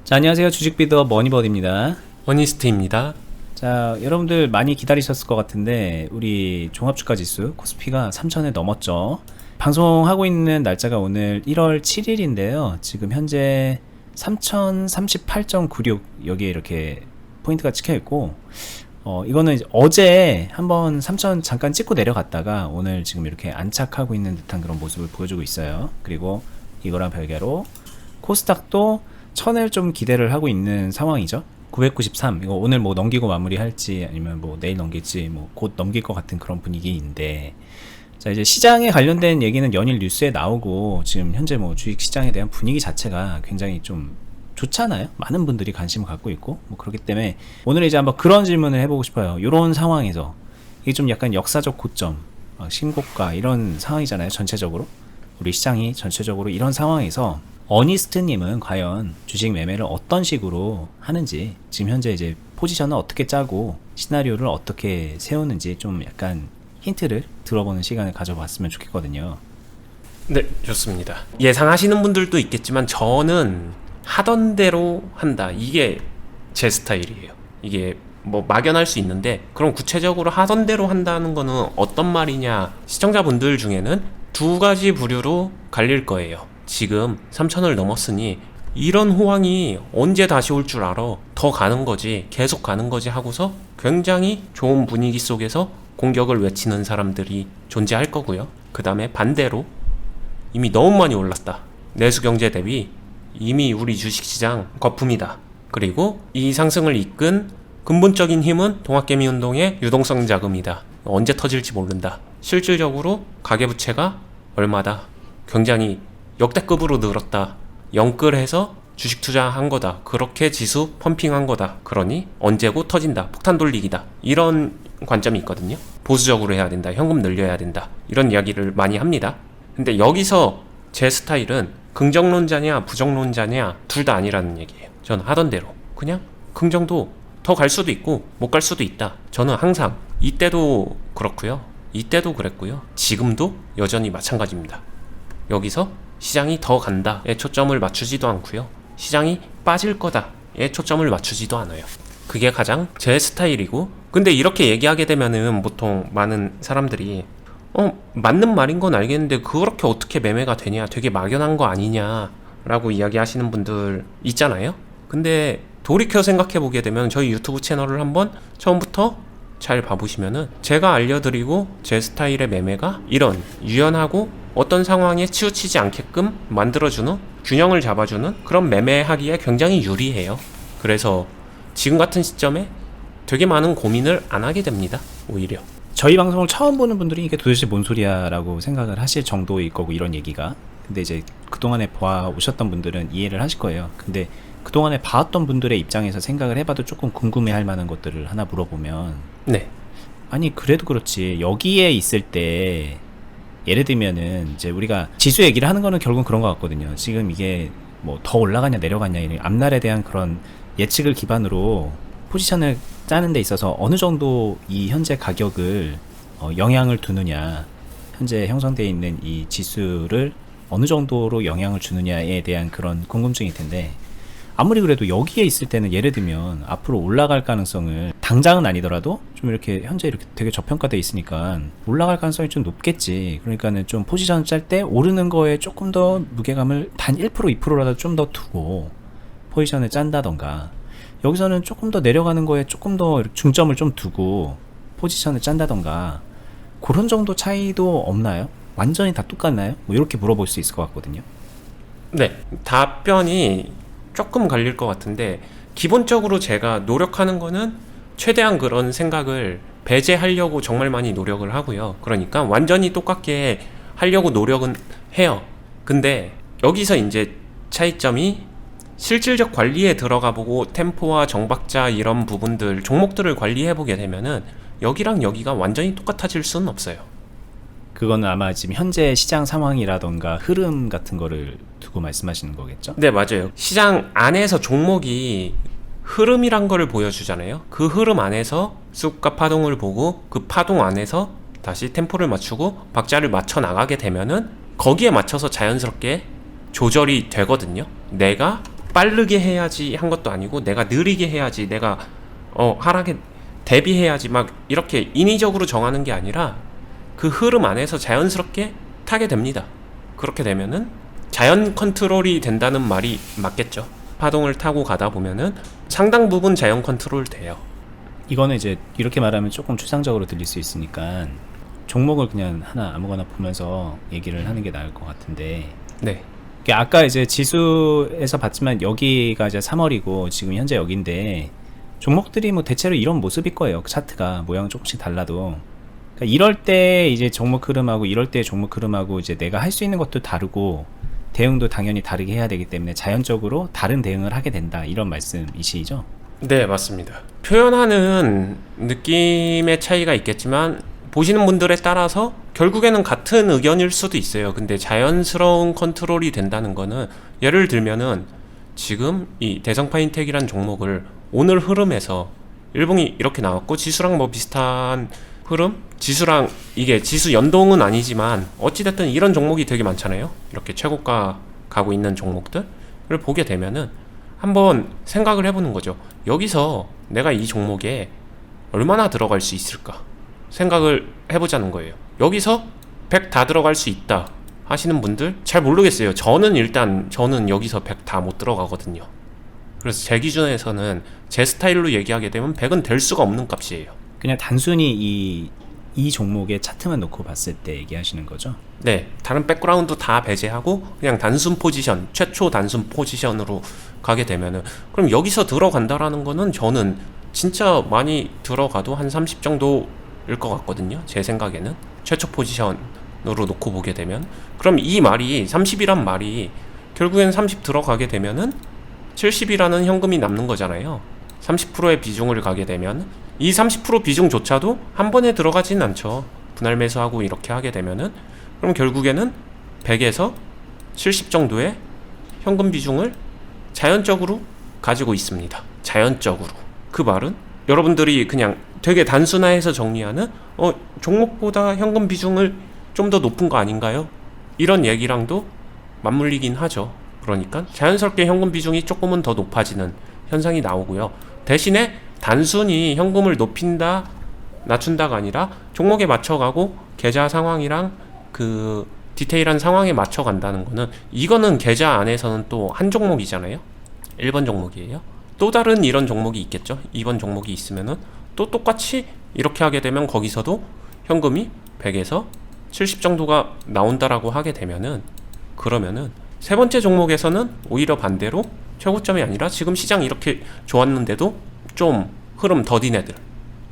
자, 안녕하세요. 주식비더 머니버드입니다. 허니스트입니다. 자, 여러분들 많이 기다리셨을 것 같은데 우리 종합주가지수 코스피가 3,000을 넘었죠. 방송하고 있는 날짜가 오늘 1월 7일인데요. 지금 현재 3,038.96 여기에 이렇게 포인트가 찍혀있고 이거는 이제 어제 한번 3,000 잠깐 찍고 내려갔다가 오늘 지금 이렇게 안착하고 있는 듯한 그런 모습을 보여주고 있어요. 그리고 이거랑 별개로 코스닥도 1000을 좀 기대를 하고 있는 상황이죠. 993 이거 오늘 뭐 넘기고 마무리할지 아니면 뭐 내일 넘길지 뭐 곧 넘길 것 같은 그런 분위기인데, 자 이제 시장에 관련된 얘기는 연일 뉴스에 나오고 지금 현재 뭐 주식 시장에 대한 분위기 자체가 굉장히 좀 좋잖아요. 많은 분들이 관심을 갖고 있고 뭐 그렇기 때문에 오늘 이제 한번 그런 질문을 해보고 싶어요. 이런 상황에서 이게 좀 약간 역사적 고점, 신고가 이런 상황이잖아요. 전체적으로 우리 시장이 전체적으로 이런 상황에서 어니스트님은 과연 주식 매매를 어떤 식으로 하는지, 지금 현재 이제 포지션을 어떻게 짜고 시나리오를 어떻게 세우는지 좀 약간 힌트를 들어보는 시간을 가져봤으면 좋겠거든요. 네, 좋습니다. 예상하시는 분들도 있겠지만 저는 하던 대로 한다. 이게 제 스타일이에요. 이게 뭐 막연할 수 있는데, 그럼 구체적으로 하던 대로 한다는 거는 어떤 말이냐? 시청자분들 중에는 두 가지 부류로 갈릴 거예요. 지금 3,000을 넘었으니 이런 호황이 언제 다시 올 줄 알아, 더 가는 거지, 계속 가는 거지 하고서 굉장히 좋은 분위기 속에서 공격을 외치는 사람들이 존재할 거고요. 그 다음에 반대로 이미 너무 많이 올랐다, 내수경제 대비 이미 우리 주식시장 거품이다, 그리고 이 상승을 이끈 근본적인 힘은 동학개미운동의 유동성 자금이다, 언제 터질지 모른다, 실질적으로 가계부채가 얼마다, 굉장히 역대급으로 늘었다, 영끌해서 주식 투자한 거다, 그렇게 지수 펌핑한 거다, 그러니 언제고 터진다, 폭탄 돌리기다, 이런 관점이 있거든요. 보수적으로 해야 된다, 현금 늘려야 된다, 이런 이야기를 많이 합니다. 근데 여기서 제 스타일은 긍정론자냐 부정론자냐 둘 다 아니라는 얘기예요. 저는 하던 대로 그냥 긍정도 더 갈 수도 있고 못 갈 수도 있다. 저는 항상 이때도 그렇고요, 이때도 그랬고요, 지금도 여전히 마찬가지입니다. 여기서 시장이 더 간다에 초점을 맞추지도 않고요, 시장이 빠질 거다에 초점을 맞추지도 않아요. 그게 가장 제 스타일이고, 근데 이렇게 얘기하게 되면은 보통 많은 사람들이 맞는 말인 건 알겠는데 그렇게 어떻게 매매가 되냐, 되게 막연한 거 아니냐 라고 이야기하시는 분들 있잖아요. 근데 돌이켜 생각해 보게 되면 저희 유튜브 채널을 한번 처음부터 잘 봐보시면은 제가 알려드리고 제 스타일의 매매가 이런 유연하고 어떤 상황에 치우치지 않게끔 만들어주는, 균형을 잡아주는 그런 매매하기에 굉장히 유리해요. 그래서 지금 같은 시점에 되게 많은 고민을 안 하게 됩니다. 오히려 저희 방송을 처음 보는 분들이 이게 도대체 뭔 소리야 라고 생각을 하실 정도일 거고, 이런 얘기가. 근데 이제 그동안에 봐오셨던 분들은 이해를 하실 거예요. 근데 그동안에 봐왔던 분들의 입장에서 생각을 해봐도 조금 궁금해할 만한 것들을 하나 물어보면, 네, 아니 그래도 그렇지, 여기에 있을 때 예를 들면은 이제 우리가 지수 얘기를 하는 거는 결국은 그런 것 같거든요. 지금 이게 뭐 더 올라가냐 내려가냐 이런 앞날에 대한 그런 예측을 기반으로 포지션을 짜는 데 있어서 어느 정도 이 현재 가격을 영향을 두느냐, 현재 형성되어 있는 이 지수를 어느 정도로 영향을 주느냐에 대한 그런 궁금증일 텐데, 아무리 그래도 여기에 있을 때는 예를 들면 앞으로 올라갈 가능성을, 당장은 아니더라도 좀 이렇게 현재 이렇게 되게 저평가돼 있으니까 올라갈 가능성이 좀 높겠지. 그러니까는 좀 포지션 짤 때 오르는 거에 조금 더 무게감을 단 1% 2%라도 좀 더 두고 포지션을 짠다던가, 여기서는 조금 더 내려가는 거에 조금 더 중점을 좀 두고 포지션을 짠다던가, 그런 정도 차이도 없나요? 완전히 다 똑같나요? 뭐 이렇게 물어볼 수 있을 것 같거든요. 네, 답변이 조금 갈릴 것 같은데, 기본적으로 제가 노력하는 거는 최대한 그런 생각을 배제하려고 정말 많이 노력을 하고요. 그러니까 완전히 똑같게 하려고 노력은 해요. 근데 여기서 이제 차이점이 실질적 관리에 들어가 보고 템포와 정박자 이런 부분들, 종목들을 관리해 보게 되면은 여기랑 여기가 완전히 똑같아질 수는 없어요. 그거는 아마 지금 현재 시장 상황이라던가 흐름 같은 거를 두고 말씀하시는 거겠죠? 네, 맞아요. 시장 안에서 종목이 흐름이란 거를 보여주잖아요. 그 흐름 안에서 쑥과 파동을 보고 그 파동 안에서 다시 템포를 맞추고 박자를 맞춰 나가게 되면은 거기에 맞춰서 자연스럽게 조절이 되거든요. 내가 빠르게 해야지 한 것도 아니고 내가 느리게 해야지, 내가 하락에 대비해야지 막 이렇게 인위적으로 정하는 게 아니라 그 흐름 안에서 자연스럽게 타게 됩니다. 그렇게 되면은 자연 컨트롤이 된다는 말이 맞겠죠. 파동을 타고 가다 보면은 상당 부분 자연 컨트롤 돼요. 이거는 이제 이렇게 말하면 조금 추상적으로 들릴 수 있으니까 종목을 그냥 하나 아무거나 보면서 얘기를 하는 게 나을 것 같은데, 네. 이게 아까 이제 지수에서 봤지만 여기가 이제 3월이고 지금 현재 여기인데 종목들이 뭐 대체로 이런 모습일 거예요. 차트가 모양 조금씩 달라도. 그러니까 이럴 때 이제 종목 흐름하고 이럴 때 종목 흐름하고 이제 내가 할 수 있는 것도 다르고 대응도 당연히 다르게 해야 되기 때문에 자연적으로 다른 대응을 하게 된다, 이런 말씀이시죠? 네, 맞습니다. 표현하는 느낌의 차이가 있겠지만 보시는 분들에 따라서 결국에는 같은 의견일 수도 있어요. 근데 자연스러운 컨트롤이 된다는 거는, 예를 들면은 지금 이 대성파인텍이라는 종목을 오늘 흐름에서 일봉이 이렇게 나왔고 지수랑 뭐 비슷한 흐름? 지수랑 이게 지수 연동은 아니지만 어찌됐든 이런 종목이 되게 많잖아요. 이렇게 최고가 가고 있는 종목들을 보게 되면은 한번 생각을 해보는 거죠. 여기서 내가 이 종목에 얼마나 들어갈 수 있을까 생각을 해보자는 거예요. 여기서 100 다 들어갈 수 있다 하시는 분들 잘 모르겠어요. 저는 여기서 100 다 못 들어가거든요. 그래서 제 기준에서는 제 스타일로 얘기하게 되면 100은 될 수가 없는 값이에요. 그냥 단순히 이 종목의 차트만 놓고 봤을 때 얘기하시는 거죠? 네, 다른 백그라운드 다 배제하고 그냥 단순 포지션, 최초 단순 포지션으로 가게 되면은, 그럼 여기서 들어간다라는 거는 저는 진짜 많이 들어가도 한 30 정도일 것 같거든요. 제 생각에는 최초 포지션으로 놓고 보게 되면, 그럼 이 말이 30이란 말이 결국엔 30 들어가게 되면은 70이라는 현금이 남는 거잖아요. 30%의 비중을 가게 되면 이 30% 비중조차도 한 번에 들어가진 않죠. 분할 매수하고 이렇게 하게 되면은, 그럼 결국에는 100에서 70 정도의 현금 비중을 자연적으로 가지고 있습니다. 자연적으로. 그 말은 여러분들이 그냥 되게 단순화해서 정리하는 종목보다 현금 비중을 좀 더 높은 거 아닌가요? 이런 얘기랑도 맞물리긴 하죠. 그러니까 자연스럽게 현금 비중이 조금은 더 높아지는 현상이 나오고요. 대신에 단순히 현금을 높인다 낮춘다가 아니라 종목에 맞춰가고 계좌 상황이랑 그 디테일한 상황에 맞춰 간다는 거는, 이거는 계좌 안에서는 또 한 종목이잖아요. 1번 종목이에요. 또 다른 이런 종목이 있겠죠. 2번 종목이 있으면은 또 똑같이 이렇게 하게 되면 거기서도 현금이 100에서 70 정도가 나온다라고 하게 되면은, 그러면은 세 번째 종목에서는 오히려 반대로 최고점이 아니라 지금 시장 이렇게 좋았는데도 좀 흐름 더딘 애들,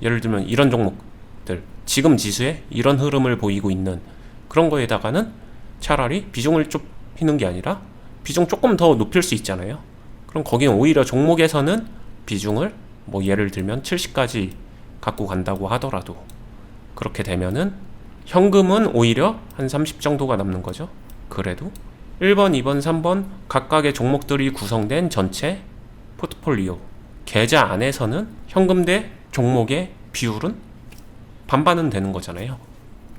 예를 들면 이런 종목들, 지금 지수에 이런 흐름을 보이고 있는 그런 거에다가는 차라리 비중을 좁히는 게 아니라 비중 조금 더 높일 수 있잖아요. 그럼 거기는 오히려 종목에서는 비중을 뭐 예를 들면 70까지 갖고 간다고 하더라도, 그렇게 되면은 현금은 오히려 한 30 정도가 남는 거죠. 그래도 1번, 2번, 3번 각각의 종목들이 구성된 전체 포트폴리오 계좌 안에서는 현금 대 종목의 비율은 반반은 되는 거잖아요.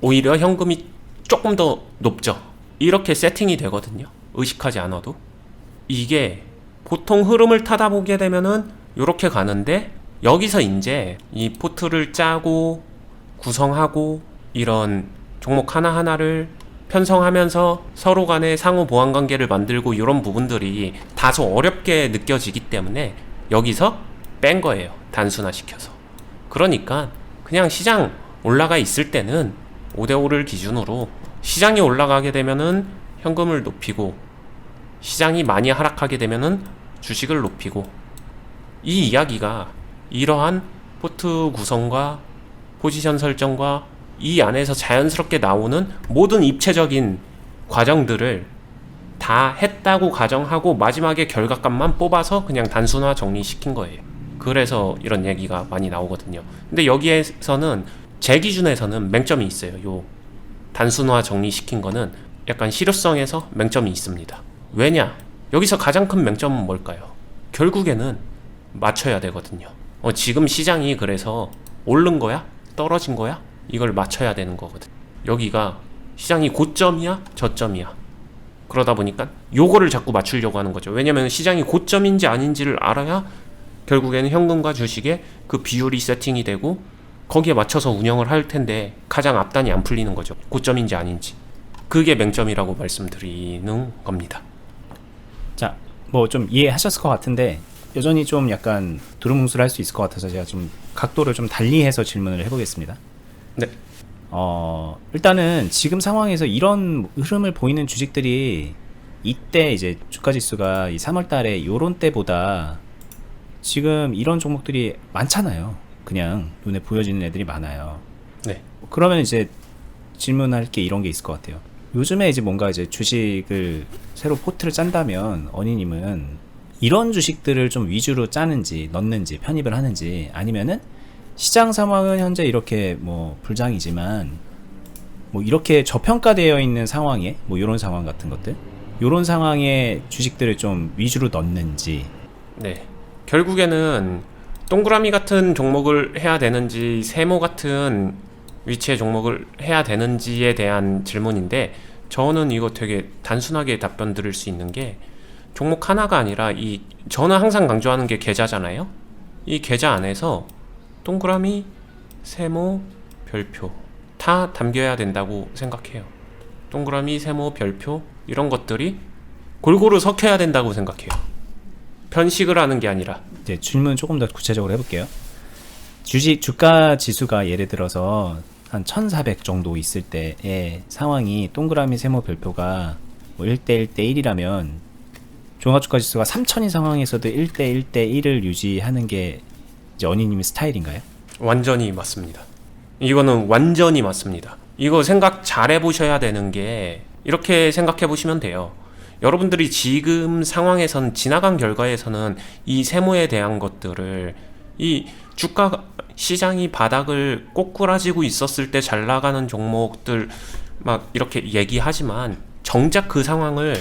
오히려 현금이 조금 더 높죠. 이렇게 세팅이 되거든요. 의식하지 않아도. 이게 보통 흐름을 타다 보게 되면은 이렇게 가는데, 여기서 이제 이 포트를 짜고 구성하고 이런 종목 하나하나를 편성하면서 서로 간에 상호 보완 관계를 만들고 이런 부분들이 다소 어렵게 느껴지기 때문에 여기서 뺀 거예요. 단순화시켜서. 그러니까 그냥 시장 올라가 있을 때는 5대5를 기준으로 시장이 올라가게 되면은 현금을 높이고, 시장이 많이 하락하게 되면은 주식을 높이고, 이 이야기가 이러한 포트 구성과 포지션 설정과 이 안에서 자연스럽게 나오는 모든 입체적인 과정들을 다 했다고 가정하고 마지막에 결과값만 뽑아서 그냥 단순화 정리시킨 거예요. 그래서 이런 얘기가 많이 나오거든요. 근데 여기에서는 제 기준에서는 맹점이 있어요. 요 단순화 정리시킨 거는 약간 실효성에서 맹점이 있습니다. 왜냐? 여기서 가장 큰 맹점은 뭘까요? 결국에는 맞춰야 되거든요. 지금 시장이 그래서 오른 거야? 떨어진 거야? 이걸 맞춰야 되는 거거든. 여기가 시장이 고점이야? 저점이야? 그러다 보니까 요거를 자꾸 맞추려고 하는 거죠. 왜냐면 시장이 고점인지 아닌지를 알아야 결국에는 현금과 주식의 그 비율이 세팅이 되고 거기에 맞춰서 운영을 할 텐데 가장 앞단이 안 풀리는 거죠. 고점인지 아닌지. 그게 맹점이라고 말씀드리는 겁니다. 자, 뭐 좀 이해하셨을 것 같은데 여전히 좀 약간 두루뭉술할 수 있을 것 같아서 제가 좀 각도를 좀 달리해서 질문을 해보겠습니다. 네. 일단은 지금 상황에서 이런 흐름을 보이는 주식들이 이때 이제 주가지수가 이 3월달에 요런 때보다 지금 이런 종목들이 많잖아요. 그냥 눈에 보여지는 애들이 많아요. 네. 그러면 이제 질문할 게 이런 게 있을 것 같아요. 요즘에 이제 뭔가 이제 주식을 새로 포트를 짠다면 어니님은 이런 주식들을 좀 위주로 짜는지 넣는지 편입을 하는지 아니면은 시장 상황은 현재 이렇게 뭐 불장이지만 뭐 이렇게 저평가되어 있는 상황에 뭐 이런 상황 같은 것들 이런 상황에 주식들을 좀 위주로 넣는지. 네. 결국에는 동그라미 같은 종목을 해야 되는지 세모 같은 위치의 종목을 해야 되는지에 대한 질문인데 저는 이거 되게 단순하게 답변 드릴 수 있는 게 종목 하나가 아니라 저는 항상 강조하는 게 계좌잖아요. 이 계좌 안에서 동그라미, 세모, 별표 다 담겨야 된다고 생각해요. 동그라미, 세모, 별표 이런 것들이 골고루 섞여야 된다고 생각해요. 편식을 하는 게 아니라. 이제 질문 조금 더 구체적으로 해볼게요. 주가 지수가 예를 들어서 한 1400 정도 있을 때의 상황이 동그라미 세모 별표가 뭐 1대 1대 1이라면 종합주가 지수가 3000인 상황에서도 1대 1대 1을 유지하는 게 이제 어니님의 스타일인가요? 완전히 맞습니다. 이거는 완전히 맞습니다. 이거 생각 잘 해보셔야 되는 게 이렇게 생각해 보시면 돼요. 여러분들이 지금 상황에선 지나간 결과에서는 이 세모에 대한 것들을 이 주가 시장이 바닥을 꼬꾸라지고 있었을 때 잘 나가는 종목들 막 이렇게 얘기하지만 정작 그 상황을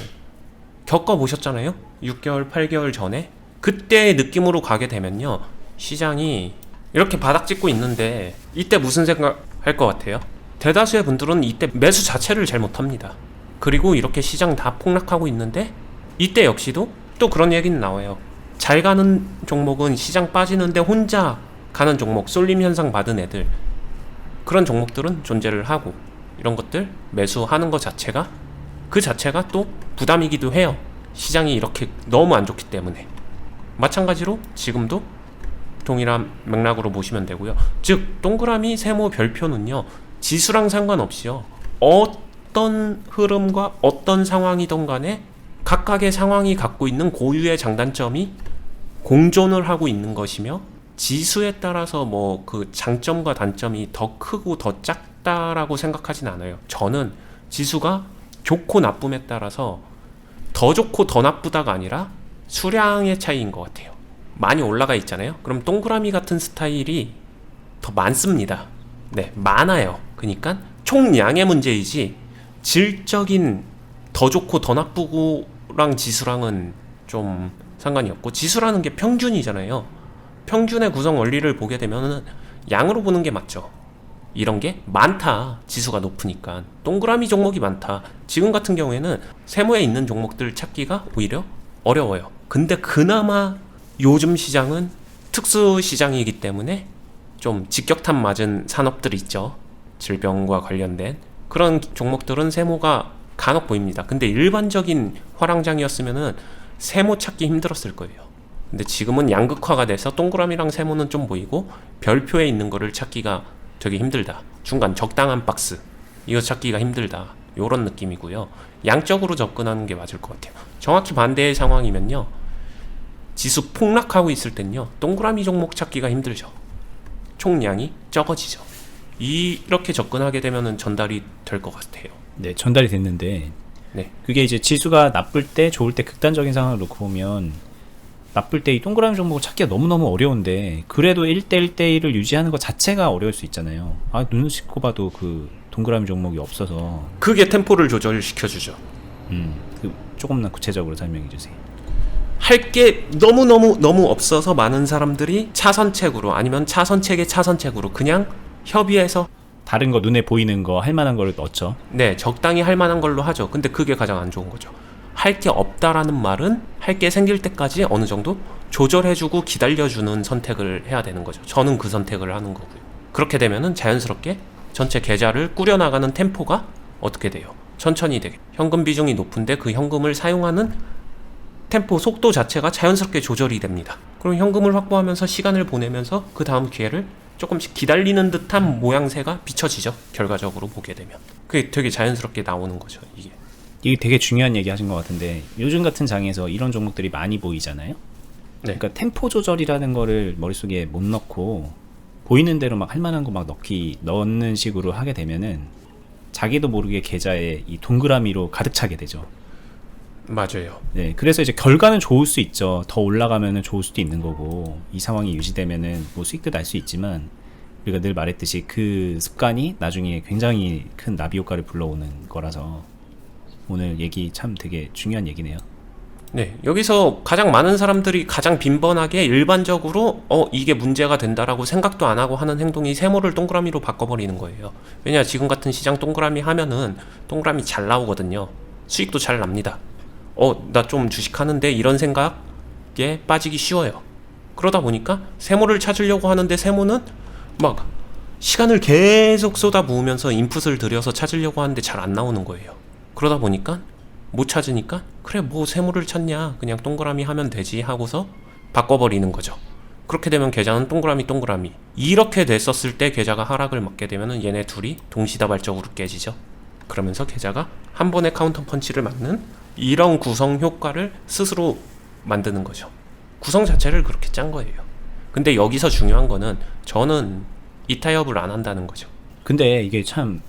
겪어보셨잖아요? 6개월, 8개월 전에? 그때의 느낌으로 가게 되면요 시장이 이렇게 바닥 찍고 있는데 이때 무슨 생각 할 것 같아요? 대다수의 분들은 이때 매수 자체를 잘 못합니다. 그리고 이렇게 시장 다 폭락하고 있는데 이때 역시도 또 그런 얘기는 나와요. 잘 가는 종목은 시장 빠지는데 혼자 가는 종목, 쏠림 현상 받은 애들, 그런 종목들은 존재를 하고 이런 것들 매수하는 것 자체가 그 자체가 또 부담이기도 해요. 시장이 이렇게 너무 안 좋기 때문에. 마찬가지로 지금도 동일한 맥락으로 보시면 되고요. 즉 동그라미 세모 별표는요 지수랑 상관없이요 어떤 흐름과 어떤 상황이든 간에 각각의 상황이 갖고 있는 고유의 장단점이 공존을 하고 있는 것이며 지수에 따라서 뭐 그 장점과 단점이 더 크고 더 작다라고 생각하진 않아요. 저는 지수가 좋고 나쁨에 따라서 더 좋고 더 나쁘다가 아니라 수량의 차이인 것 같아요. 많이 올라가 있잖아요. 그럼 동그라미 같은 스타일이 더 많습니다. 네, 많아요. 그러니까 총량의 문제이지 질적인 더 좋고 더 나쁘고랑 지수랑은 좀 상관이 없고, 지수라는 게 평균이잖아요. 평균의 구성 원리를 보게 되면은 양으로 보는 게 맞죠. 이런 게 많다. 지수가 높으니까 동그라미 종목이 많다. 지금 같은 경우에는 세모에 있는 종목들 찾기가 오히려 어려워요. 근데 그나마 요즘 시장은 특수 시장이기 때문에 좀 직격탄 맞은 산업들이 있죠. 질병과 관련된 그런 종목들은 세모가 간혹 보입니다. 근데 일반적인 화랑장이었으면은 세모 찾기 힘들었을 거예요. 근데 지금은 양극화가 돼서 동그라미랑 세모는 좀 보이고 별표에 있는 거를 찾기가 되게 힘들다. 중간 적당한 박스 이거 찾기가 힘들다. 요런 느낌이고요. 양적으로 접근하는 게 맞을 것 같아요. 정확히 반대의 상황이면요, 지수 폭락하고 있을 땐요 동그라미 종목 찾기가 힘들죠. 총량이 적어지죠. 이렇게 접근하게 되면은 전달이 될 것 같아요. 네, 전달이 됐는데 네. 그게 이제 지수가 나쁠 때 좋을 때 극단적인 상황을 놓고 보면 나쁠 때 이 동그라미 종목을 찾기가 너무너무 어려운데 그래도 1대1 대1을 유지하는 것 자체가 어려울 수 있잖아요. 아, 눈을 씻고 봐도 그 동그라미 종목이 없어서. 그게 템포를 조절시켜주죠. 조금만 구체적으로 설명해 주세요. 할 게 너무 없어서 많은 사람들이 차선책으로 아니면 차선책의 차선책으로 그냥 협의해서 다른 거 눈에 보이는 거 할 만한 거를 넣죠. 네, 적당히 할 만한 걸로 하죠. 근데 그게 가장 안 좋은 거죠. 할 게 없다라는 말은 할 게 생길 때까지 어느 정도 조절해주고 기다려주는 선택을 해야 되는 거죠. 저는 그 선택을 하는 거고요. 그렇게 되면은 자연스럽게 전체 계좌를 꾸려나가는 템포가 어떻게 돼요? 천천히 되게. 현금 비중이 높은데 그 현금을 사용하는 템포, 속도 자체가 자연스럽게 조절이 됩니다. 그럼 현금을 확보하면서 시간을 보내면서 그 다음 기회를 조금씩 기다리는 듯한 모양새가 비춰지죠. 결과적으로 보게 되면. 그게 되게 자연스럽게 나오는 거죠. 이게 되게 중요한 얘기 하신 것 같은데 요즘 같은 장에서 이런 종목들이 많이 보이잖아요. 네. 그러니까 템포 조절이라는 거를 머릿속에 못 넣고 보이는 대로 막 할 만한 거 막 넣는 식으로 하게 되면은 자기도 모르게 계좌에 이 동그라미로 가득 차게 되죠. 맞아요. 네, 그래서 이제 결과는 좋을 수 있죠. 더 올라가면은 좋을 수도 있는 거고 이 상황이 유지되면은 뭐 수익도 날 수 있지만 우리가 늘 말했듯이 그 습관이 나중에 굉장히 큰 나비 효과를 불러오는 거라서 오늘 얘기 참 되게 중요한 얘기네요. 네, 여기서 가장 많은 사람들이 가장 빈번하게 일반적으로 이게 문제가 된다라고 생각도 안 하고 하는 행동이 세모를 동그라미로 바꿔버리는 거예요. 왜냐, 지금 같은 시장 동그라미 하면은 동그라미 잘 나오거든요. 수익도 잘 납니다. 나 좀 주식하는데 이런 생각에 빠지기 쉬워요. 그러다 보니까 세모를 찾으려고 하는데 세모는 막 시간을 계속 쏟아부으면서 인풋을 들여서 찾으려고 하는데 잘 안 나오는 거예요. 그러다 보니까 못 찾으니까 그래 뭐 세모를 찾냐 그냥 동그라미 하면 되지 하고서 바꿔버리는 거죠. 그렇게 되면 계좌는 동그라미 이렇게 됐었을 때 계좌가 하락을 맞게 되면 얘네 둘이 동시다발적으로 깨지죠. 그러면서 계좌가 한 번에 카운터 펀치를 맞는 이런 구성 효과를 스스로 만드는 거죠. 구성 자체를 그렇게 짠 거예요. 근데 여기서 중요한 거는 저는 이타협을 안 한다는 거죠. 근데 이게 참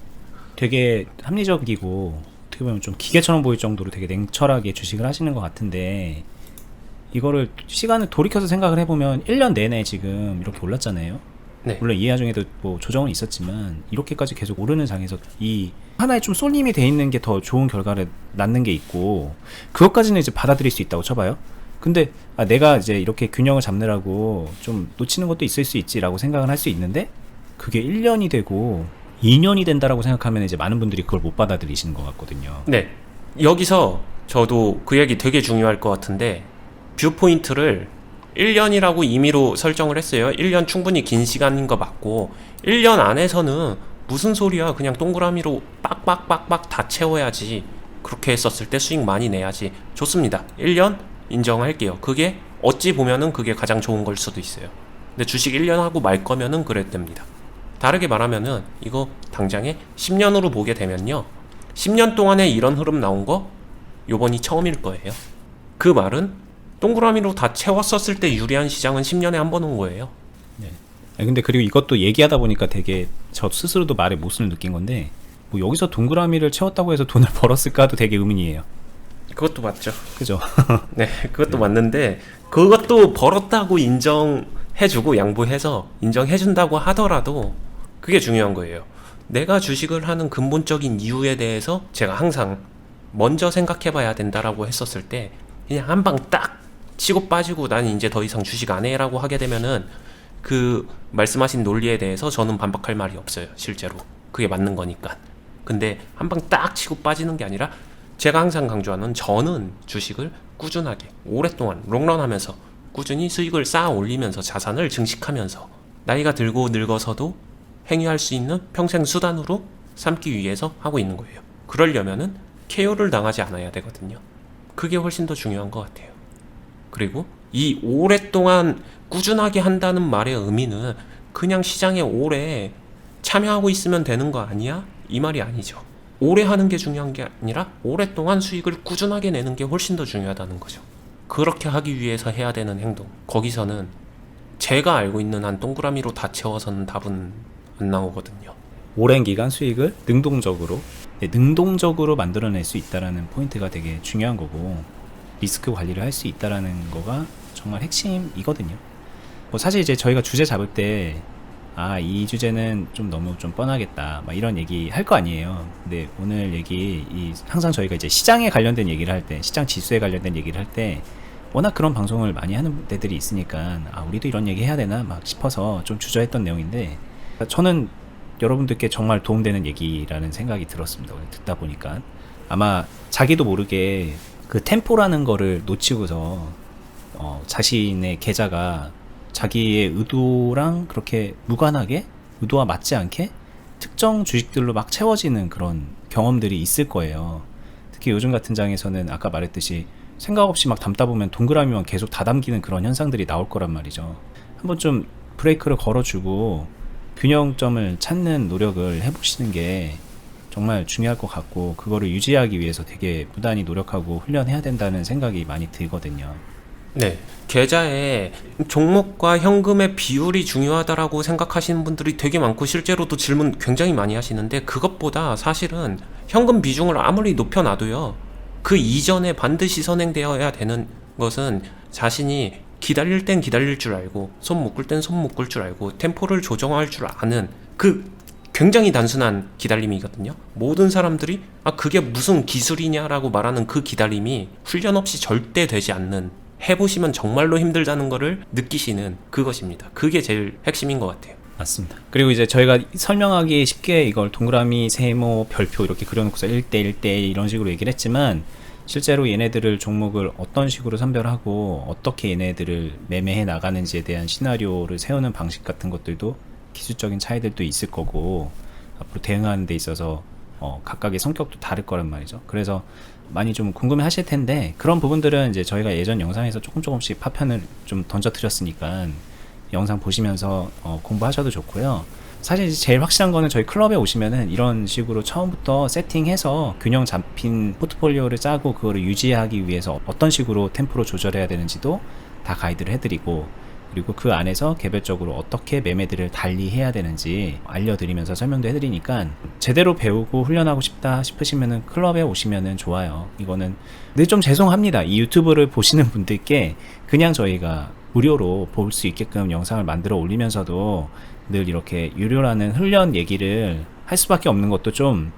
되게 합리적이고 어떻게 보면 좀 기계처럼 보일 정도로 되게 냉철하게 주식을 하시는 것 같은데 이거를 시간을 돌이켜서 생각을 해보면 1년 내내 지금 이렇게 올랐잖아요. 네. 물론 이 와중에도 뭐 조정은 있었지만 이렇게까지 계속 오르는 장에서 이 하나에 좀 쏠림이 돼 있는 게 더 좋은 결과를 낳는 게 있고 그것까지는 이제 받아들일 수 있다고 쳐봐요. 근데 내가 이제 이렇게 균형을 잡느라고 좀 놓치는 것도 있을 수 있지라고 생각을 할 수 있는데 그게 1년이 되고 2년이 된다라고 생각하면 이제 많은 분들이 그걸 못 받아들이시는 것 같거든요. 네. 여기서 저도 그 얘기 되게 중요할 것 같은데 뷰포인트를 1년이라고 임의로 설정을 했어요. 1년 충분히 긴 시간인 거 맞고 1년 안에서는 무슨 소리야 그냥 동그라미로 빡빡빡빡 다 채워야지. 그렇게 했었을 때 수익 많이 내야지. 좋습니다. 1년 인정할게요. 그게 어찌 보면은 그게 가장 좋은 걸 수도 있어요. 근데 주식 1년 하고 말 거면은 그랬답니다. 다르게 말하면은 이거 당장에 10년으로 보게 되면요 10년 동안에 이런 흐름 나온 거 요번이 처음일 거예요. 그 말은 동그라미로 다 채웠었을 때 유리한 시장은 10년에 한 번 온 거예요. 네. 근데 그리고 이것도 얘기하다 보니까 되게 저 스스로도 말의 모순을 느낀 건데 뭐 여기서 동그라미를 채웠다고 해서 돈을 벌었을까도 되게 의문이에요. 그것도 맞죠. 그죠? 네, 그것도 맞는데 그것도 벌었다고 인정해주고 양보해서 인정해준다고 하더라도 그게 중요한 거예요. 내가 주식을 하는 근본적인 이유에 대해서 제가 항상 먼저 생각해봐야 된다라고 했었을 때 그냥 한 방 딱 치고 빠지고 난 이제 더 이상 주식 안 해라고 하게 되면은 그 말씀하신 논리에 대해서 저는 반박할 말이 없어요. 실제로 그게 맞는 거니까. 근데 한 방 딱 치고 빠지는 게 아니라 제가 항상 강조하는 저는 주식을 꾸준하게 오랫동안 롱런 하면서 꾸준히 수익을 쌓아 올리면서 자산을 증식하면서 나이가 들고 늙어서도 행위할 수 있는 평생 수단으로 삼기 위해서 하고 있는 거예요. 그러려면은 KO를 당하지 않아야 되거든요. 그게 훨씬 더 중요한 것 같아요. 그리고 이 오랫동안 꾸준하게 한다는 말의 의미는 그냥 시장에 오래 참여하고 있으면 되는 거 아니야? 이 말이 아니죠. 오래 하는 게 중요한 게 아니라 오랫동안 수익을 꾸준하게 내는 게 훨씬 더 중요하다는 거죠. 그렇게 하기 위해서 해야 되는 행동. 거기서는 제가 알고 있는 한 동그라미로 다 채워서는 답은 안 나오거든요. 오랜 기간 수익을 능동적으로 만들어낼 수 있다라는 포인트가 되게 중요한 거고 리스크 관리를 할 수 있다라는 거가 정말 핵심이거든요. 뭐 사실 이제 저희가 주제 잡을 때 이 주제는 좀 너무 좀 뻔하겠다 막 이런 얘기 할 거 아니에요. 근데 오늘 얘기 항상 저희가 이제 시장에 관련된 얘기를 할 때 시장 지수에 관련된 얘기를 할 때 워낙 그런 방송을 많이 하는 데들이 있으니까 우리도 이런 얘기 해야 되나 막 싶어서 좀 주저했던 내용인데 저는 여러분들께 정말 도움되는 얘기라는 생각이 들었습니다. 오늘 듣다 보니까 아마 자기도 모르게 그 템포라는 거를 놓치고서 자신의 계좌가 자기의 의도랑 그렇게 무관하게 의도와 맞지 않게 특정 주식들로 막 채워지는 그런 경험들이 있을 거예요. 특히 요즘 같은 장에서는 아까 말했듯이 생각 없이 막 담다 보면 동그라미만 계속 다 담기는 그런 현상들이 나올 거란 말이죠. 한번 좀 브레이크를 걸어주고 균형점을 찾는 노력을 해보시는 게 정말 중요할 것 같고, 그거를 유지하기 위해서 되게 부단히 노력하고 훈련해야 된다는 생각이 많이 들거든요. 네. 계좌에 종목과 현금의 비율이 중요하다라고 생각하시는 분들이 되게 많고 실제로도 질문 굉장히 많이 하시는데, 그것보다 사실은 현금 비중을 아무리 높여놔도요, 그 이전에 반드시 선행되어야 되는 것은 자신이 기다릴 땐 기다릴 줄 알고 손 묶을 땐 손 묶을 줄 알고 템포를 조정할 줄 아는 그 굉장히 단순한 기다림이거든요. 모든 사람들이 그게 무슨 기술이냐라고 말하는 그 기다림이 훈련 없이 절대 되지 않는, 해보시면 정말로 힘들다는 거를 느끼시는 그것입니다. 그게 제일 핵심인 것 같아요. 맞습니다. 그리고 이제 저희가 설명하기 쉽게 이걸 동그라미, 세모, 별표 이렇게 그려놓고서 1대 1대 이런 식으로 얘기를 했지만, 실제로 얘네들을 종목을 어떤 식으로 선별하고 어떻게 얘네들을 매매해 나가는지에 대한 시나리오를 세우는 방식 같은 것들도 기술적인 차이들도 있을 거고, 앞으로 대응하는 데 있어서 각각의 성격도 다를 거란 말이죠. 그래서 많이 좀 궁금해 하실 텐데, 그런 부분들은 이제 저희가 예전 영상에서 조금씩 파편을 좀 던져 드렸으니까 영상 보시면서 공부하셔도 좋고요. 사실 제일 확실한 거는 저희 클럽에 오시면은 이런 식으로 처음부터 세팅해서 균형 잡힌 포트폴리오를 짜고 그거를 유지하기 위해서 어떤 식으로 템포로 조절해야 되는지도 다 가이드를 해드리고, 그리고 그 안에서 개별적으로 어떻게 매매들을 달리해야 되는지 알려드리면서 설명도 해드리니까, 제대로 배우고 훈련하고 싶다 싶으시면은 클럽에 오시면은 좋아요. 이거는 늘 좀 죄송합니다. 이 유튜브를 보시는 분들께 그냥 저희가 무료로 볼 수 있게끔 영상을 만들어 올리면서도 늘 이렇게 유료라는 훈련 얘기를 할 수밖에 없는 것도 조금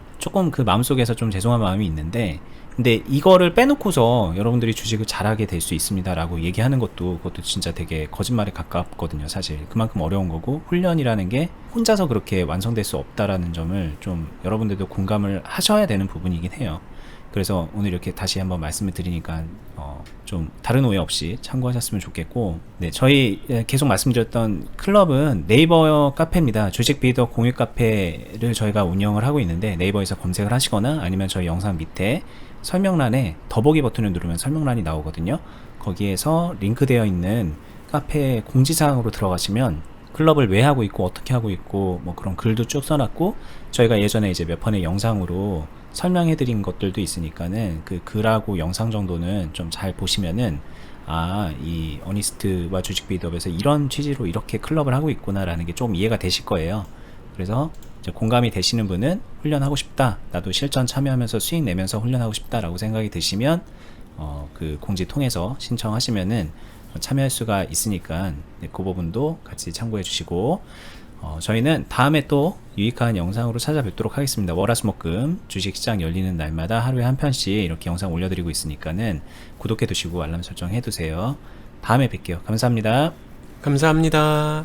그 마음속에서 좀 죄송한 마음이 있는데, 근데 이거를 빼놓고서 여러분들이 주식을 잘하게 될 수 있습니다 라고 얘기하는 그것도 진짜 되게 거짓말에 가깝거든요. 사실 그만큼 어려운 거고, 훈련이라는 게 혼자서 그렇게 완성될 수 없다라는 점을 좀 여러분들도 공감을 하셔야 되는 부분이긴 해요. 그래서 오늘 이렇게 다시 한번 말씀을 드리니까 좀 다른 오해 없이 참고하셨으면 좋겠고, 네, 저희 계속 말씀드렸던 클럽은 네이버 카페입니다. 주식 빌더 공유 카페를 저희가 운영을 하고 있는데, 네이버에서 검색을 하시거나 아니면 저희 영상 밑에 설명란에 더보기 버튼을 누르면 설명란이 나오거든요. 거기에서 링크되어 있는 카페 공지사항으로 들어가시면 클럽을 왜 하고 있고 어떻게 하고 있고 뭐 그런 글도 쭉 써놨고, 저희가 예전에 이제 몇 번의 영상으로 설명해드린 것들도 있으니까는 그 글하고 영상 정도는 좀 잘 보시면은 이 어니스트와 주식 빌드업에서 이런 취지로 이렇게 클럽을 하고 있구나라는 게 좀 이해가 되실 거예요. 그래서 이제 공감이 되시는 분은 훈련하고 싶다, 나도 실전 참여하면서 수익 내면서 훈련하고 싶다라고 생각이 드시면 그 공지 통해서 신청하시면은 참여할 수가 있으니까, 네, 그 부분도 같이 참고해 주시고, 저희는 다음에 또 유익한 영상으로 찾아뵙도록 하겠습니다. 월화수목금 주식시장 열리는 날마다 하루에 한 편씩 이렇게 영상 올려드리고 있으니까는 구독해 두시고 알람 설정 해 두세요. 다음에 뵐게요. 감사합니다. 감사합니다.